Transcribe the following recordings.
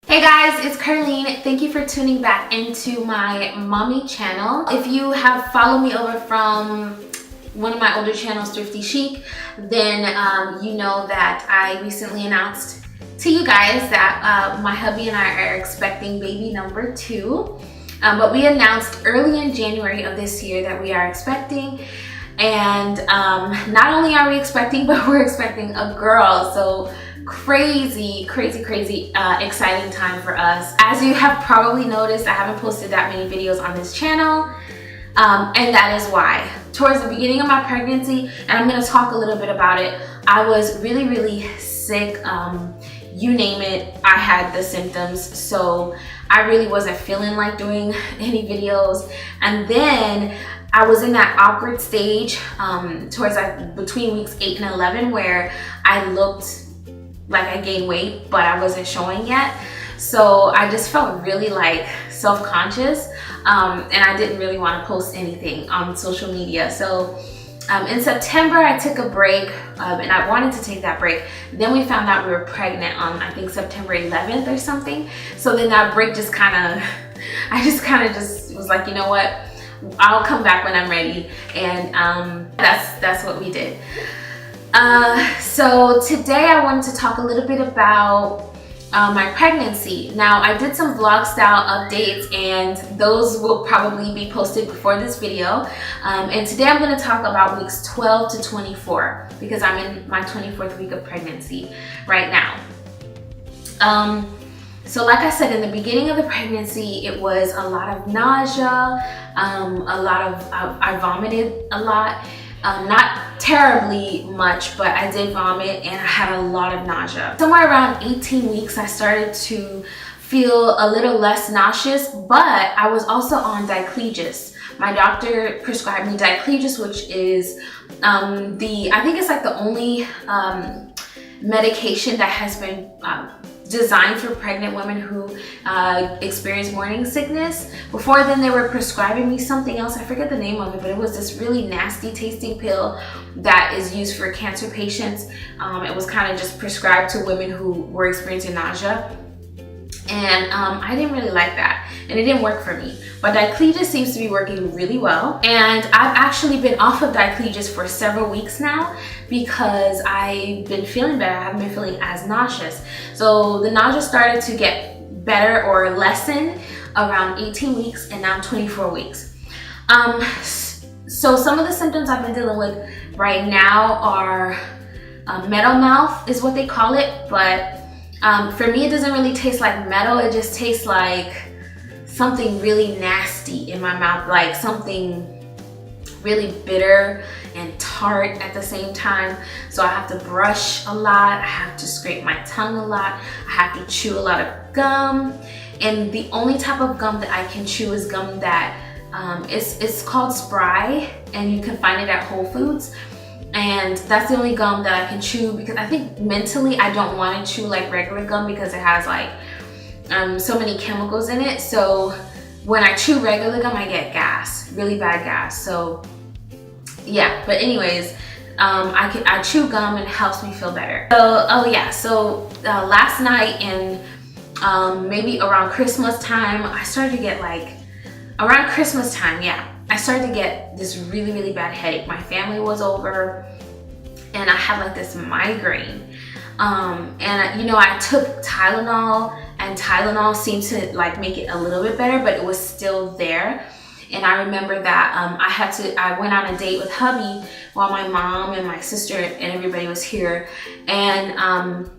Hey guys, it's Ker-Leen. Thank you for tuning back into my mommy channel. If you have followed me over from one of my older channels, Thrifty Chic, then you know that I recently announced to you guys that my hubby and I are expecting baby number 2. But we announced early in January of this year that we are expecting. And not only are we expecting, but we're expecting a girl. So crazy exciting time for us. As you have probably noticed, I haven't posted that many videos on this channel, and that is why. Towards the beginning of my pregnancy, and I'm going to talk a little bit about it, I was really sick. You name it, I had the symptoms, so I really wasn't feeling like doing any videos. And then I was in that awkward stage towards between weeks 8 and 11 where I looked like I gained weight, but I wasn't showing yet. So I just felt really like self-conscious, and I didn't really want to post anything on social media. So in September, I took a break, and I wanted to take that break. Then we found out we were pregnant on, I think, September 11th or something. So then that break just I just was like, you know what? I'll come back when I'm ready. And that's what we did. So today I wanted to talk a little bit about my pregnancy. Now, I did some vlog style updates, and those will probably be posted before this video. And today I'm going to talk about weeks 12 to 24 because I'm in my 24th week of pregnancy right now. So like I said, in the beginning of the pregnancy, it was a lot of nausea, I vomited a lot. Not terribly much, but I did vomit and I had a lot of nausea. Somewhere around 18 weeks, I started to feel a little less nauseous, but I was also on diclegis. My doctor prescribed me diclegis, which is I think it's like the only medication that has been designed for pregnant women who experience morning sickness. Before then, they were prescribing me something else. I forget the name of it, but it was this really nasty tasting pill that is used for cancer patients. It was kind of just prescribed to women who were experiencing nausea. And I didn't really like that, and it didn't work for me. But diclegis seems to be working really well, and I've actually been off of diclegis for several weeks now because I've been feeling better. I haven't been feeling as nauseous. So the nausea started to get better or lessen around 18 weeks, and now I'm 24 weeks. So some of the symptoms I've been dealing with right now are metal mouth is what they call it, but for me, it doesn't really taste like metal. It just tastes like something really nasty in my mouth, like something really bitter and tart at the same time. So I have to brush a lot. I have to scrape my tongue a lot. I have to chew a lot of gum. And the only type of gum that I can chew is gum that it's called Spry, and you can find it at Whole Foods. And that's the only gum that I can chew because I think mentally I don't want to chew like regular gum because it has like so many chemicals in it. So when I chew regular gum, I get gas, really bad gas. So yeah, but anyways, I chew gum and it helps me feel better. So last night and maybe around Christmas time, I started to get around Christmas time, I started to get this really bad headache. My family was over and I had like this migraine. And you know, I took Tylenol, and Tylenol seemed to like make it a little bit better, but it was still there. And I remember that I went on a date with hubby while my mom and my sister and everybody was here. And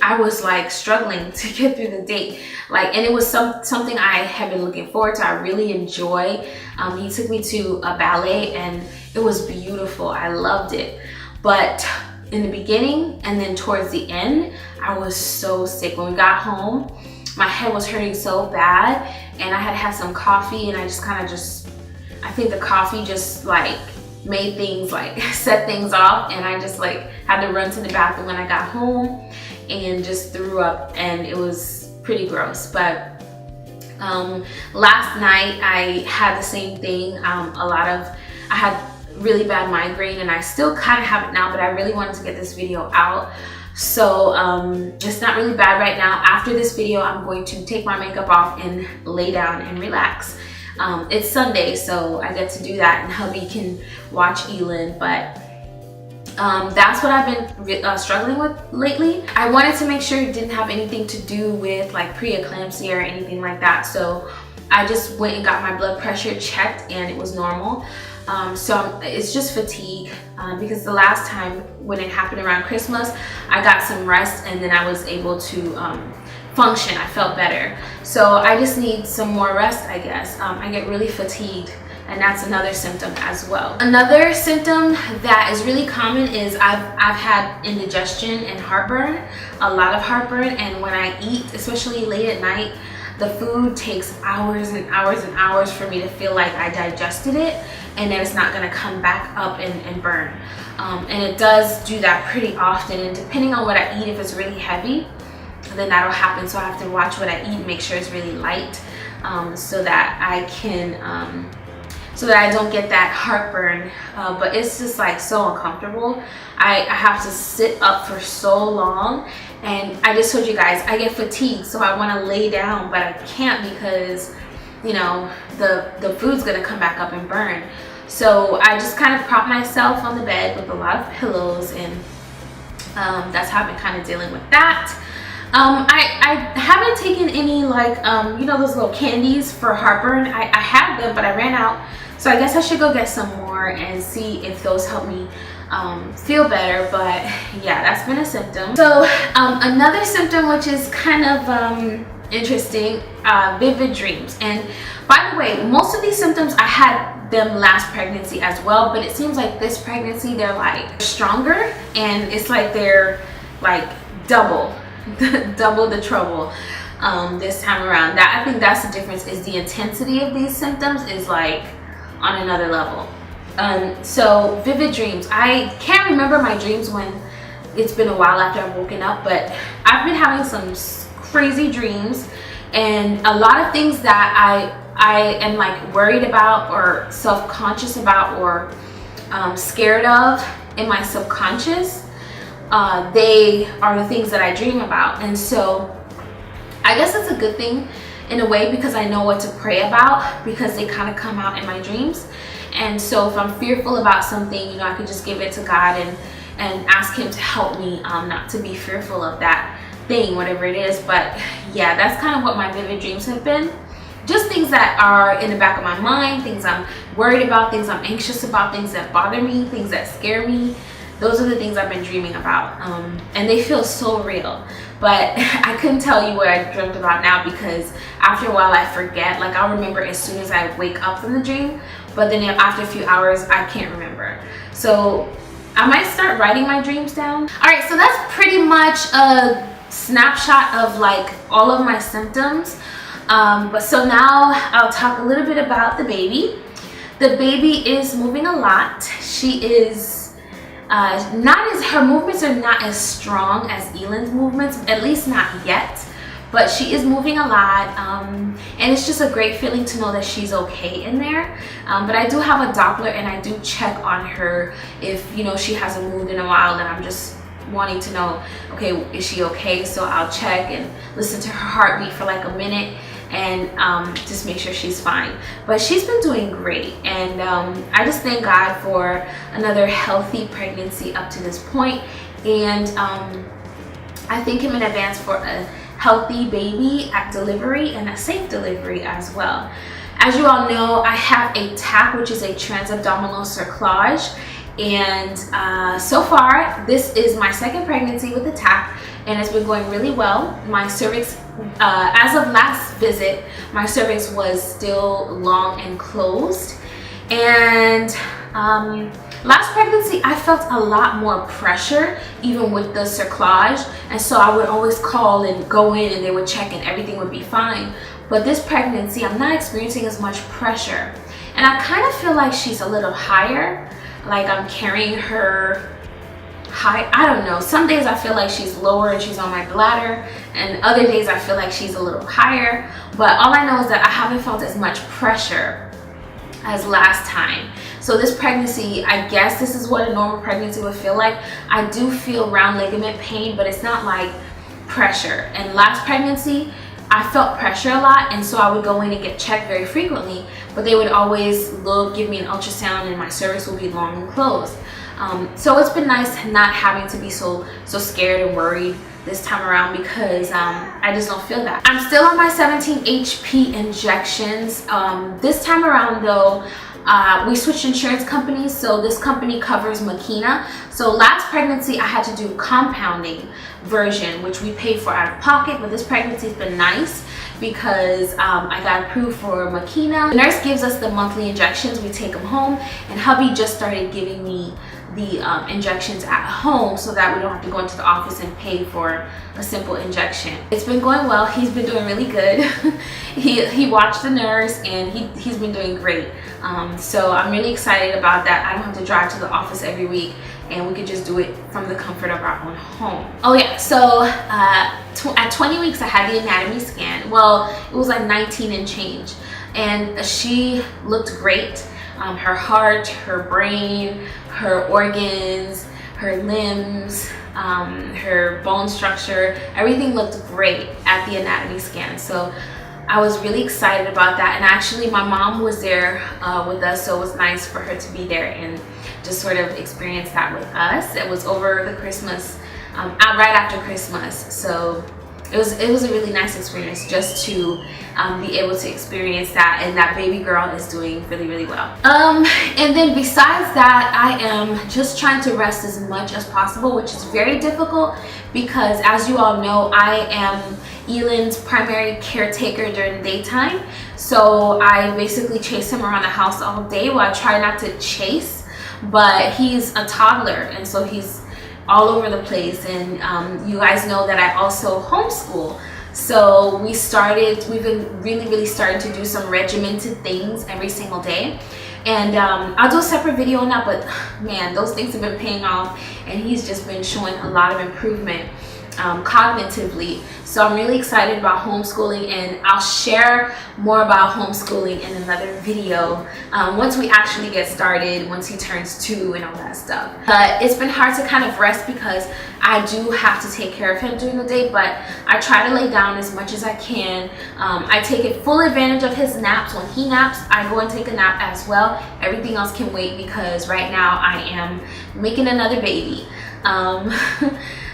I was like struggling to get through the date, and it was something I had been looking forward to. I really enjoy. He took me to a ballet and it was beautiful. I loved it. But in the beginning and then towards the end, I was so sick. When we got home, my head was hurting so bad, and I had some coffee, and I think the coffee just like made things set things off, and I just had to run to the bathroom when I got home and just threw up, and it was pretty gross. But last night I had the same thing. I had really bad migraine, and I still kind of have it now, but I really wanted to get this video out So it's not really bad right now. After this video, I'm going to take my makeup off and lay down and relax. It's Sunday, so I get to do that, and hubby can watch Elin, but that's what I've been struggling with lately. I wanted to make sure it didn't have anything to do with like preeclampsia or anything like that, so I just went and got my blood pressure checked and it was normal. So it's just fatigue, because the last time when it happened around Christmas, I got some rest and then I was able to function. I felt better. So I just need some more rest, I guess. I get really fatigued, and that's another symptom as well. Another symptom that is really common is I've had indigestion and heartburn, a lot of heartburn, and when I eat, especially late at night, the food takes hours and hours and hours for me to feel like I digested it, and then it's not gonna come back up and burn. And it does do that pretty often, and depending on what I eat, if it's really heavy, then that'll happen. So I have to watch what I eat, make sure it's really light, so that I can so that I don't get that heartburn. But it's just like so uncomfortable. I have to sit up for so long, and I just told you guys I get fatigued, so I want to lay down, but I can't because, you know, the food's gonna come back up and burn. So I just kind of prop myself on the bed with a lot of pillows, and that's how I've been kind of dealing with that. I haven't taken any, like, you know, those little candies for heartburn. I had them, but I ran out. So I guess I should go get some more and see if those help me feel better. But yeah, that's been a symptom. So another symptom, which is kind of interesting, vivid dreams. And by the way, most of these symptoms I had them last pregnancy as well, but it seems like this pregnancy they're like stronger, and it's like they're like double the trouble this time around. That, I think that's the difference, is the intensity of these symptoms is like on another level. So vivid dreams, I can't remember my dreams when it's been a while after I've woken up, but I've been having some crazy dreams, and a lot of things that I am like worried about or self-conscious about or scared of in my subconscious, they are the things that I dream about. And so I guess it's a good thing in a way, because I know what to pray about, because they kind of come out in my dreams. And so if I'm fearful about something, you know, I could just give it to God and ask him to help me not to be fearful of that thing, whatever it is. But yeah, that's kind of what my vivid dreams have been. Just things that are in the back of my mind, things I'm worried about, things I'm anxious about, things that bother me, things that scare me. Those are the things I've been dreaming about, and they feel so real. But I couldn't tell you what I dreamt about now, because after a while I forget. Like, I'll remember as soon as I wake up from the dream, but then after a few hours I can't remember. So I might start writing my dreams down. All right, so that's pretty much a snapshot of like all of my symptoms. But so now I'll talk a little bit about the baby. The baby is moving a lot. She is her movements are not as strong as Elin's movements, at least not yet, but she is moving a lot, and it's just a great feeling to know that she's okay in there. But I do have a Doppler, and I do check on her if, you know, she hasn't moved in a while, and I'm just wanting to know, okay, is she okay? So I'll check and listen to her heartbeat for like a minute, and just make sure she's fine. But she's been doing great, and I just thank God for another healthy pregnancy up to this point, and I thank him in advance for a healthy baby at delivery and a safe delivery as well. As you all know, I have a TAC, which is a transabdominal cerclage, and so far this is my second pregnancy with the TAC, and it's been going really well. My cervix, as of last visit, my cervix was still long and closed, and last pregnancy I felt a lot more pressure even with the cerclage, and so I would always call and go in and they would check and everything would be fine. But this pregnancy I'm not experiencing as much pressure, and I kind of feel like she's a little higher, like I'm carrying her high. I don't know, some days I feel like she's lower and she's on my bladder, and other days I feel like she's a little higher. But all I know is that I haven't felt as much pressure as last time. So this pregnancy, I guess this is what a normal pregnancy would feel like. I do feel round ligament pain, but it's not like pressure. And last pregnancy, I felt pressure a lot, and so I would go in and get checked very frequently, but they would always give me an ultrasound, and my cervix would be long and closed. So it's been nice not having to be so scared and worried this time around, because I just don't feel that. I'm still on my 17 HP injections. This time around though, we switched insurance companies, so this company covers Makina. So last pregnancy I had to do compounding version, which we paid for out of pocket, but this pregnancy's been nice because I got approved for Makina. The nurse gives us the monthly injections, we take them home, and hubby just started giving me the injections at home so that we don't have to go into the office and pay for a simple injection. It's been going well. He's been doing really good. he watched the nurse, and he's been doing great. So I'm really excited about that. I don't have to drive to the office every week, and we could just do it from the comfort of our own home. Oh yeah, so at 20 weeks I had the anatomy scan. Well, it was like 19 and change, and she looked great. Her heart, her brain, her organs, her limbs, her bone structure, everything looked great at the anatomy scan. So I was really excited about that, and actually my mom was there with us, so it was nice for her to be there and just sort of experience that with us. It was over the Christmas, right after Christmas, so it was a really nice experience just to be able to experience that, and that baby girl is doing really well. And then besides that, I am just trying to rest as much as possible, which is very difficult because, as you all know, I am Elan's primary caretaker during the daytime. So I basically chase him around the house all day. Well, I try not to chase, but he's a toddler, and so he's all over the place. And you guys know that I also homeschool, so we've been really starting to do some regimented things every single day. And I'll do a separate video on that, but man, those things have been paying off, and he's just been showing a lot of improvement cognitively. So I'm really excited about homeschooling, and I'll share more about homeschooling in another video once we actually get started, once he turns 2 and all that stuff. But it's been hard to kind of rest because I do have to take care of him during the day, but I try to lay down as much as I can. I take full advantage of his naps. When he naps, I go and take a nap as well. Everything else can wait because right now I am making another baby.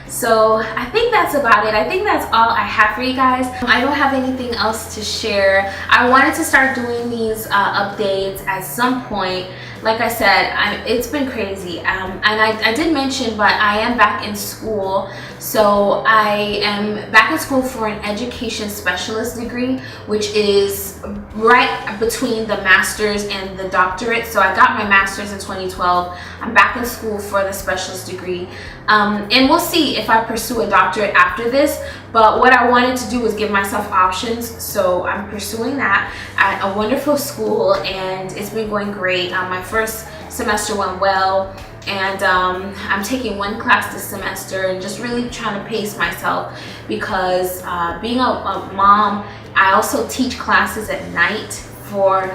So I think that's about it. I think that's all I have for you guys. I don't have anything else to share. I wanted to start doing these updates at some point. Like I said, it's been crazy. And I did mention, but I am back in school. So I am back in school for an education specialist degree, which is right between the master's and the doctorate. So I got my master's in 2012. I'm back in school for the specialist degree. And we'll see if I pursue a doctorate after this. But what I wanted to do was give myself options. So I'm pursuing that at a wonderful school, and it's been going great. My first semester went well, and I'm taking one class this semester and just really trying to pace myself because being a mom, I also teach classes at night for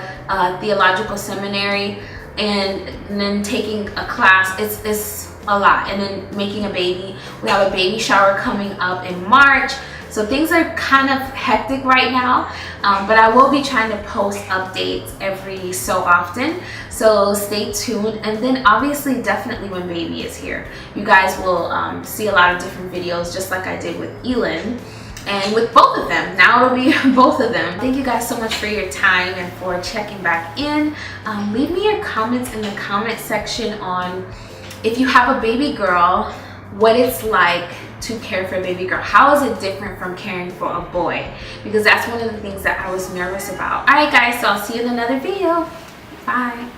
theological seminary, and then taking a class, it's a lot. And then making a baby. We have a baby shower coming up in March. So things are kind of hectic right now, but I will be trying to post updates every so often. So stay tuned. And then obviously, definitely when baby is here, you guys will see a lot of different videos, just like I did with Elan. And with both of them, now it'll be both of them. Thank you guys so much for your time and for checking back in. Leave me your comments in the comment section on if you have a baby girl, what it's like to care for a baby girl. How is it different from caring for a boy? Because that's one of the things that I was nervous about. Alright guys, so I'll see you in another video. Bye.